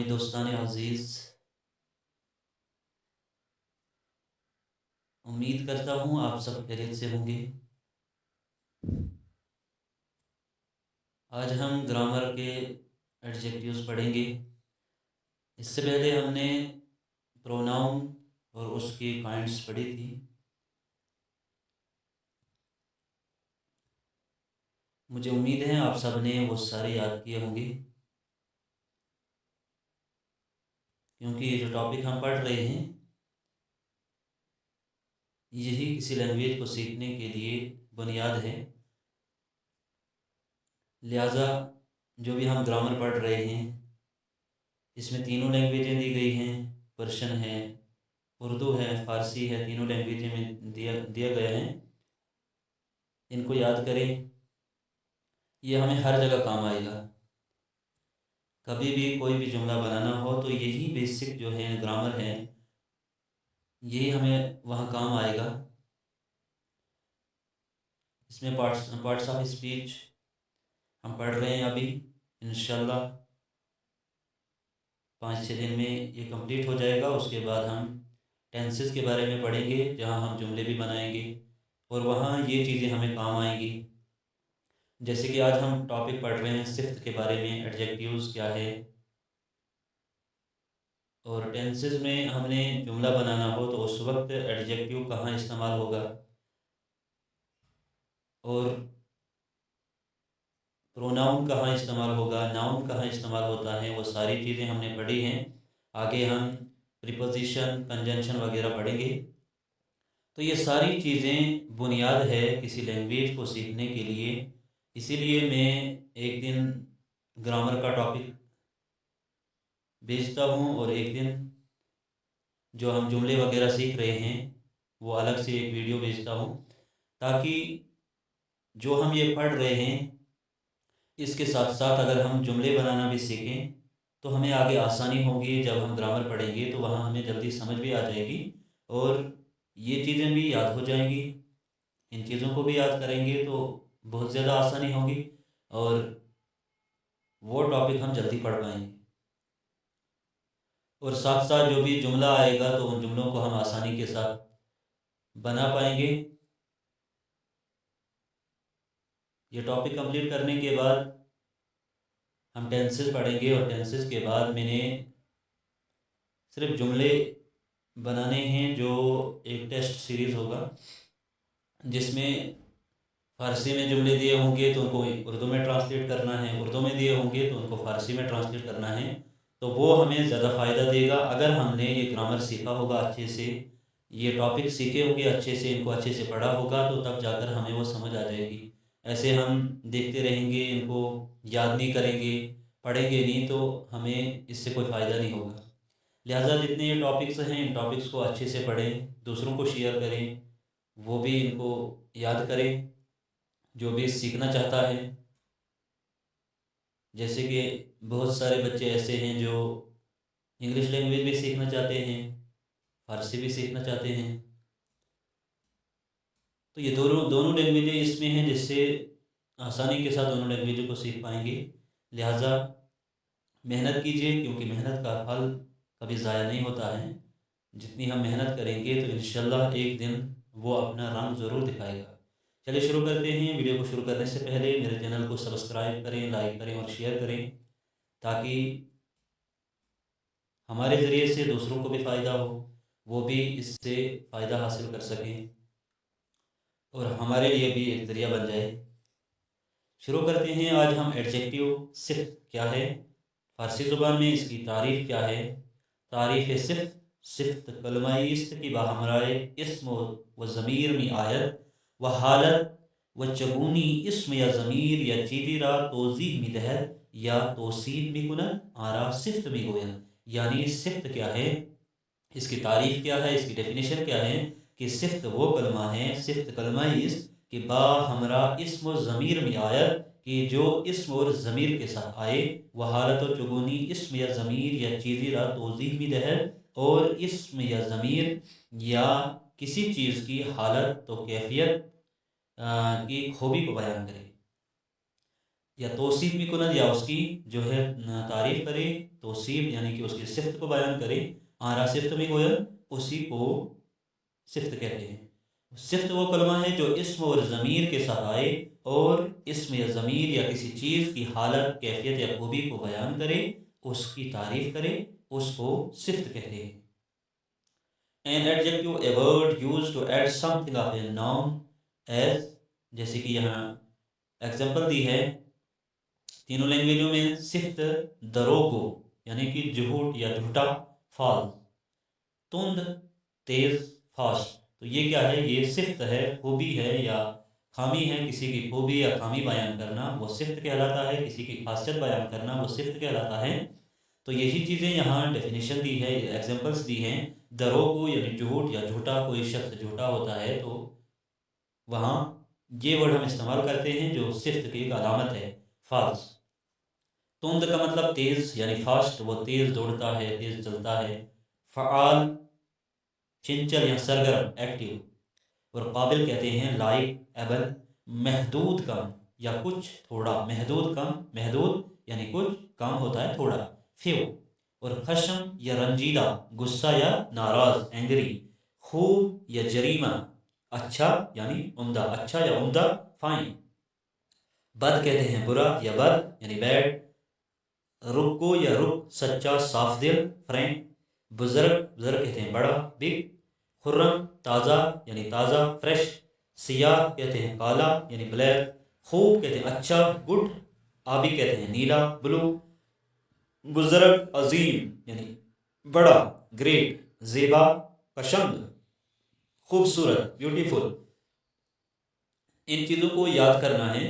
اسلامی دوستان عزیز، امید کرتا ہوں آپ سب خیریت سے ہوں گے۔ آج ہم گرامر کے ایڈجیکٹیوز پڑھیں گے۔ اس سے پہلے ہم نے پروناؤن اور اس کی کائنڈس پڑھی تھی۔ مجھے امید ہے آپ سب نے وہ سارے یاد کیے ہوں گے، کیونکہ یہ جو ٹاپک ہم پڑھ رہے ہیں یہی کسی لینگویج کو سیکھنے کے لیے بنیاد ہے۔ لہٰذا جو بھی ہم گرامر پڑھ رہے ہیں اس میں تینوں لینگویجیں دی گئی ہیں، پرشین ہے، اردو ہے، فارسی ہے، تینوں لینگویجیں میں دیا گیا ہے۔ ان کو یاد کریں، یہ ہمیں ہر جگہ کام آئے گا۔ کبھی بھی کوئی بھی جملہ بنانا ہو تو یہی بیسک جو ہے گرامر ہے، یہی ہمیں وہاں کام آئے گا۔ اس میں پارٹس آف اسپیچ ہم پڑھ رہے ہیں ابھی، انشاءاللہ 5-6 دن میں یہ کمپلیٹ ہو جائے گا۔ اس کے بعد ہم ٹینسز کے بارے میں پڑھیں گے، جہاں ہم جملے بھی بنائیں گے اور وہاں یہ چیزیں ہمیں کام آئیں گی۔ جیسے کہ آج ہم ٹاپک پڑھ رہے ہیں صفت کے بارے میں، ایڈجیکٹیوز کیا ہے، اور ٹینسز میں ہم نے جملہ بنانا ہو تو اس وقت ایڈجیکٹیو کہاں استعمال ہوگا، اور پروناؤن کہاں استعمال ہوگا، ناؤن کہاں استعمال ہوتا ہے، وہ ساری چیزیں ہم نے پڑھی ہیں۔ آگے ہم پریپوزیشن، کنجنکشن وغیرہ پڑھیں گے۔ تو یہ ساری چیزیں بنیاد ہے کسی لینگویج کو سیکھنے کے لیے۔ اسی لیے میں ایک دن گرامر کا ٹاپک بھیجتا ہوں اور ایک دن جو ہم جملے وغیرہ سیکھ رہے ہیں وہ الگ سے ایک ویڈیو بھیجتا ہوں، تاکہ جو ہم یہ پڑھ رہے ہیں اس کے ساتھ ساتھ اگر ہم جملے بنانا بھی سیکھیں تو ہمیں آگے آسانی ہوگی۔ جب ہم گرامر پڑھیں گے تو وہاں ہمیں جلدی سمجھ بھی آ جائے گی اور یہ چیزیں بھی یاد ہو جائیں گی۔ ان چیزوں کو بھی یاد کریں گے تو بہت زیادہ آسانی ہوگی اور وہ ٹاپک ہم جلدی پڑھ پائیں گے، اور ساتھ ساتھ جو بھی جملہ آئے گا تو ان جملوں کو ہم آسانی کے ساتھ بنا پائیں گے۔ یہ ٹاپک کمپلیٹ کرنے کے بعد ہم ٹینسز پڑھیں گے، اور ٹینسز کے بعد میں نے صرف جملے بنانے ہیں، جو ایک ٹیسٹ سیریز ہوگا جس میں فارسی میں جملے دیے ہوں گے تو ان کو اردو میں ٹرانسلیٹ کرنا ہے، اردو میں دیے ہوں گے تو ان کو فارسی میں ٹرانسلیٹ کرنا ہے۔ تو وہ ہمیں زیادہ فائدہ دے گا اگر ہم نے یہ گرامر سیکھا ہوگا اچھے سے، یہ ٹاپک سیکھے ہوں گے اچھے سے، ان کو اچھے سے پڑھا ہوگا تو تب جا کر ہمیں وہ سمجھ آ جائے گی۔ ایسے ہم دیکھتے رہیں گے، ان کو یاد نہیں کریں گے، پڑھیں گے نہیں، تو ہمیں اس سے کوئی فائدہ نہیں ہوگا۔ لہٰذا جتنے یہ ٹاپکس ہیں ان ٹاپکس کو اچھے سے پڑھیں، دوسروں کو شیئر کریں، وہ بھی ان کو یاد کریں جو بھی سیکھنا چاہتا ہے۔ جیسے کہ بہت سارے بچے ایسے ہیں جو انگلش لینگویج بھی سیکھنا چاہتے ہیں، فارسی بھی سیکھنا چاہتے ہیں، تو یہ دونوں لینگویجیں اس میں ہیں جس سے آسانی کے ساتھ دونوں لینگویجوں کو سیکھ پائیں گے۔ لہٰذا محنت کیجیے، کیونکہ محنت کا پھل کبھی ضائع نہیں ہوتا ہے۔ جتنی ہم محنت کریں گے تو انشاءاللہ ایک دن وہ اپنا رنگ ضرور دکھائے گا۔ چلیے شروع کرتے ہیں۔ ویڈیو کو شروع کرنے سے پہلے میرے چینل کو سبسکرائب کریں، لائک کریں اور شیئر کریں، تاکہ ہمارے ذریعے سے دوسروں کو بھی فائدہ ہو، وہ بھی اس سے فائدہ حاصل کر سکیں اور ہمارے لیے بھی ایک ذریعہ بن جائے۔ شروع کرتے ہیں۔ آج ہم ایڈجیکٹیو صفت کیا ہے، فارسی زبان میں اس کی تعریف کیا ہے۔ تعریف صفت: صفت کلمہ است کی باہمرائے اسم و ضمیر می آیت و حالت و چگونی اسم یا ضمیر یا چیزی را توضیح می دہد یا توصیف می کند آرا صفت می گوید۔ یعنی صفت کیا ہے، اس کی تعریف کیا ہے، اس کی ڈیفینیشن کیا ہے کہ صفت وہ کلمہ ہے، صفت کلمہ است کہ با ہمراہ اسم و ضمیر میں آیت، کہ جو اسم اور ضمیر کے ساتھ آئے، وہ حالت و چگونی اسم یا ضمیر یا چیزی را توضیح بھی دہد، اور اسم یا ضمیر یا کسی چیز کی حالت و کیفیت کی خوبی کو بیان کرے۔ या तौसीफ भी कुनत या उसकी जो है तारीफ करे, तौसीफ यानी कि उसकी सिफ्त को बयान करे। आरा सिफ्त में गोयल उसी को सिफ्त कहते हैं। सिफ्त वो कलमा है जो इस्म और ज़मीर के साथ आए और इसम या ज़मीर या किसी चीज़ की हालत, कैफियत या खूबी को बयान करे, उसकी तारीफ करे, उसको सिफ्त कहते हैं। An adjective a word use to add something of a noun as, जैसे कि यहाँ एग्जाम्पल दी है तीनों लैंग्वेजों में, सिफ्त दरोगो यानी कि झूठ या झूठा, फाल, तुंद तेज, फास्ट। तो ये क्या है, ये सिफ्त है, खूबी है या खामी है। किसी की खूबी या खामी बयान करना वो सिफ्त कहलाता है, किसी की खासियत बयान करना वो सिफ्त कहलाता है। तो यही चीज़ें यहाँ डेफिनेशन दी है, एग्जांपल्स दी हैं। दरोगो यानी झूठ या झूठा, कोई शख्स झूठा होता है तो वहाँ ये वर्ड हम इस्तेमाल करते हैं जो सिफ्त की एक अलामत है, फाल्स। तुंद का मतलब तेज़ यानी फास्ट, वो तेज़ दौड़ता है, तेज़ चलता है। फ़आल चंचल या सरगर्म, एक्टिव। और काबिल कहते हैं लाइक, एबल। महदूद कम या कुछ थोड़ा, महदूद कम, महदूद यानी कुछ, कम होता है थोड़ा, फ्यू। और खशम या रंजीदा, गुस्सा या नाराज, एंग्री। खूब या जरीमा, अच्छा यानी उम्दा, अच्छा या उम्दा, फाइन। बद कहते हैं बुरा या बद यानी बैड। रुको या रुक, सच्चा, साफ दिल, फ्रैंक। बुजुर्ग, बुजुर्ग कहते हैं बड़ा, बिग। खुर्रम ताज़ा यानी ताज़ा, फ्रेश। सियाह कहते हैं काला यानी ब्लैक। खूब कहते हैं अच्छा, गुड। आबी कहते हैं नीला, ब्लू। बुजुर्ग अजीम यानी बड़ा, ग्रेट। ज़ेबा पसंद, खूबसूरत, ब्यूटीफुल। इन चीज़ों को याद करना है,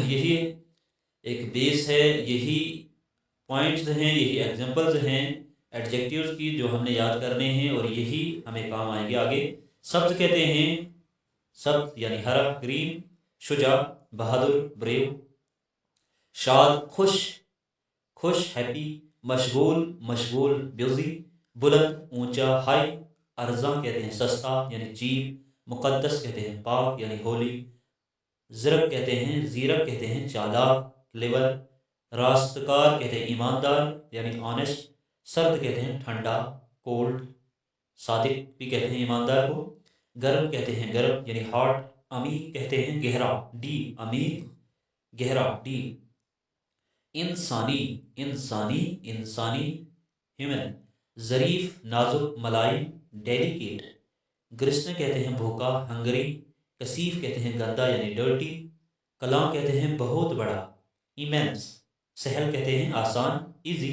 यही एक बेस है, यही पॉइंट्स हैं, यही एग्जांपल्स हैं एडजेक्टिव्स की जो हमने याद करने हैं और यही हमें काम आएंगे आगे। शब्द कहते हैं, शब्द यानी हरा, ग्रीन। शुजा बहादुर, ब्रेव। शाद खुश, खुश, हैप्पी। मशगूल, मशगूल, बिजी। बुलंद ऊंचा, हाई। अर्जा कहते हैं सस्ता यानी चीप। मुकद्दस कहते हैं पाक यानी होली। ज़रक कहते हैं, ज़ीरक कहते हैं चालाक, क्लेवर। रास्तकार कहते हैं ईमानदार यानी ऑनेस्ट। सर्द कहते हैं ठंडा, कोल्ड। सादिक भी कहते हैं ईमानदार को। गर्म कहते हैं गर्म यानी हॉट। अमीक कहते हैं गहरा, डीप, अमीक, गहरा, डीप। इंसानी, इंसानी, इंसानी, ह्यूमन। ज़रीफ, नाजुक, मलाइम, डेलिकेट। ग्रिस्न कहते हैं भूखा, हंगरी। कसीफ कहते हैं गंदा यानी डर्टी। कलां कहते हैं बहुत बड़ा, इमेंस। सहल कहते हैं आसान, इजी।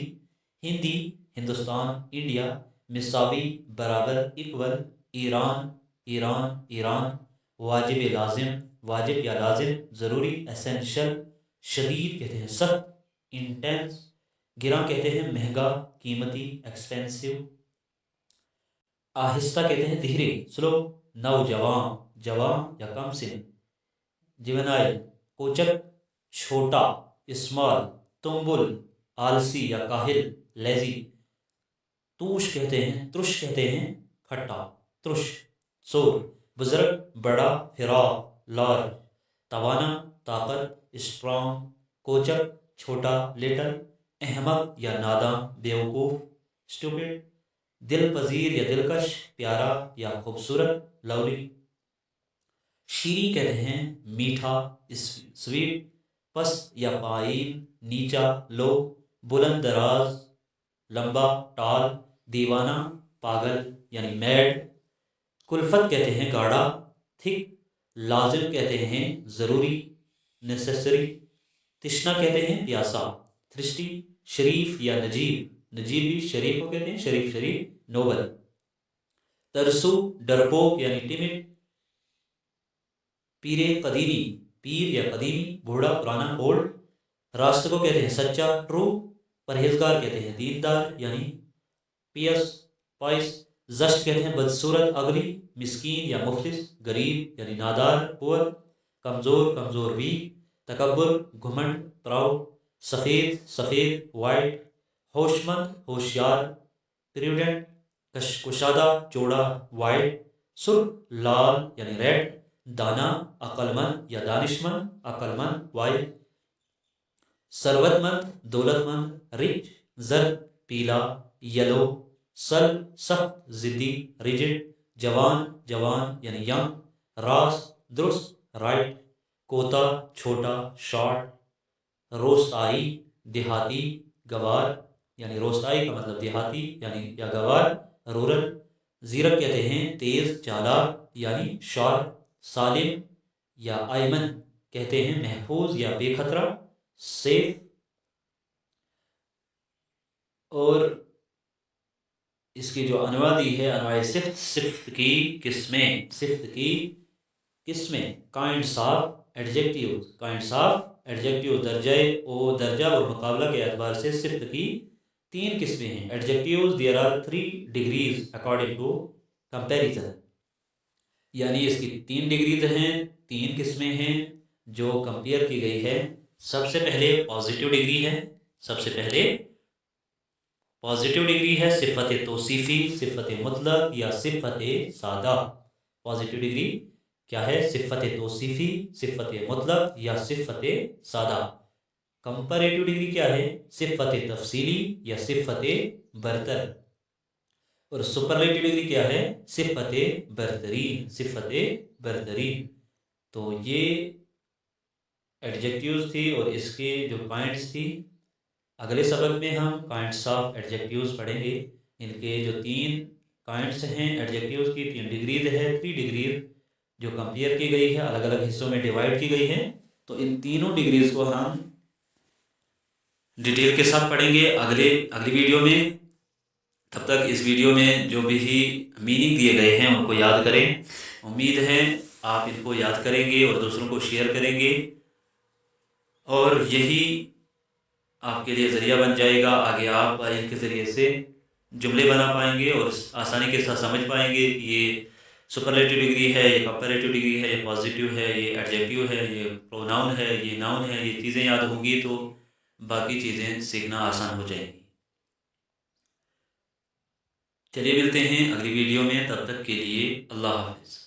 हिंदी, हिंदुस्तान, इंडिया। मिसावी बराबर, इक्वल। Iran, Iran, Iran. वाजिब लाजिम, वाजिब या लाजिम, ज़रूरी, एसेंशियल। शदीद कहते हैं सख्त, इंटेंस। गिरा कहते हैं महंगा, कीमती, एक्सपेंसिव। आहिस्ता कहते हैं धीरे, स्लो। नौजवान, जवान या कम सिन। जुवेनाइल कोचक, छोटा, स्मॉल। तुम्बुल आलसी या काहिल, लेजी। तूश कहते हैं, त्रुश कहते हैं खट्टा, त्रुश। सोर बुजुर्ग, बड़ा, फिराक, लार्ज। तवाना ताकत, स्ट्रॉन्ग। कोचक छोटा, लिटल। अहमक या नादां, बेवकूफ़, स्टूपिड। दिल पजीर या दिलकश, प्यारा या खूबसूरत, लवली। शीरी कहते हैं मीठा, स्वीट। पस्त या पाइन, नीचा, लो। बुलंद दराज, लंबा, टाल। दीवाना पागल यानी मैड। कुल्फत कहते हैं गाढ़ा, थिक। लाजिम कहते हैं ज़रूरी, नेसेसरी। तिश्ना कहते हैं प्यासा, थ्रिस्टी। शरीफ या नजीब, नजीब भी शरीफ को कहते हैं, शरीफ, शरीफ, नोबल। तरसू डरपोक यानी टिमिड। पीरे कदीमी, पीर या कदीमी, बूढ़ा, पुराना, ओल्ड। रास्त को कहते हैं सच्चा, ट्रू। परहेजगार कहते हैं दीनदार यानी पियस, पॉइस। जश्त कहते हैं बदसूरत, अगली। मिस्कीन या मुफलिस, गरीब यानी नादार, पुअर। कमज़ोर, कमज़ोर, वीक। तकब्बुर घुमंड, प्राउड। सफ़ेद, सफ़ेद, वाइट। होशमंद, होशियार, प्रूडेंट। कुशादा, चौड़ा, वाइड। सुर्ख लाल यानी रेड। दाना अक्लमंद या दानिशमंद, अक्लमंद, वाइज। सरवतमंद, दौलतमंद, रिच, जर्द, पीला, येलो, सल, सख्त, जिद्दी, रिजिड, जवान, जवान यानी यंग, रास, दुरुस्त, राइट, कोता, छोटा, शॉर्ट, रोस्ताई, देहाती, गवार यानी रोस्ताई का मतलब देहाती यानी या गवार, रूरल, जीरक कहते हैं तेज, चालाक यानी शार्प, सालिम या आयमन कहते हैं महफूज या बेखतरा, सेफ। और इसकी जो अनवादी है, अनवाए सिफ्त, सिफ्त की किस्में, सिफ्त की किस्में, kinds of adjective, kinds of adjective, दर्जा और मुकाबला के एतबार से सिफ्त की तीन किस्में हैं। Adjectives there are 3 degrees according to comparison, यानी इसकी 3 डिग्रीज हैं, 3 किस्में हैं जो कंपेयर की गई है। सबसे पहले पॉजिटिव डिग्री है, सबसे पहले पॉजिटिव डिग्री है सिफत तौसीफ़ी, सिफत मुतलक या सिफत सादा। पॉजिटिव डिग्री क्या है? सिफत तौसीफ़ी, सिफत मुतलक या सिफत सादा। कंपैरेटिव डिग्री क्या है? सिफत तफसीली या सिफत बरतर। और सुपरलेटिव डिग्री क्या है? सिफत बरतरीन, सिफत बरतरीन। तो ये एडजेक्टिव्स थी और इसके जो पॉइंट्स थी। अगले सबक में हम काइंड्स ऑफ एडजेक्टिव्स पढ़ेंगे। इनके जो 3 काइंड्स हैं एडजेक्टिव्स की, 3 डिग्रीज है, 3 डिग्रीज जो कंपेयर की गई है, अलग अलग हिस्सों में डिवाइड की गई है। तो इन तीनों डिग्रीज को हम डिटेल के साथ पढ़ेंगे अगली वीडियो में। तब तक इस वीडियो में जो भी मीनिंग दिए गए हैं उनको याद करें। उम्मीद है आप इनको याद करेंगे और दूसरों को शेयर करेंगे, और यही आपके लिए ज़रिया बन जाएगा। आगे आप इनके ज़रिए से जुमले बना पाएंगे और आसानी के साथ समझ पाएंगे कि ये सुपरलेटिव डिग्री है, ये कंपैरेटिव डिग्री है, ये पॉजिटिव है, ये एडजेक्टिव है, ये प्रोनाउन है, ये नाउन है। ये चीज़ें याद होंगी तो बाकी चीज़ें सीखना आसान हो जाएंगी। चलिए मिलते हैं अगली वीडियो में, तब तक के लिए अल्लाह हाफ़िज़।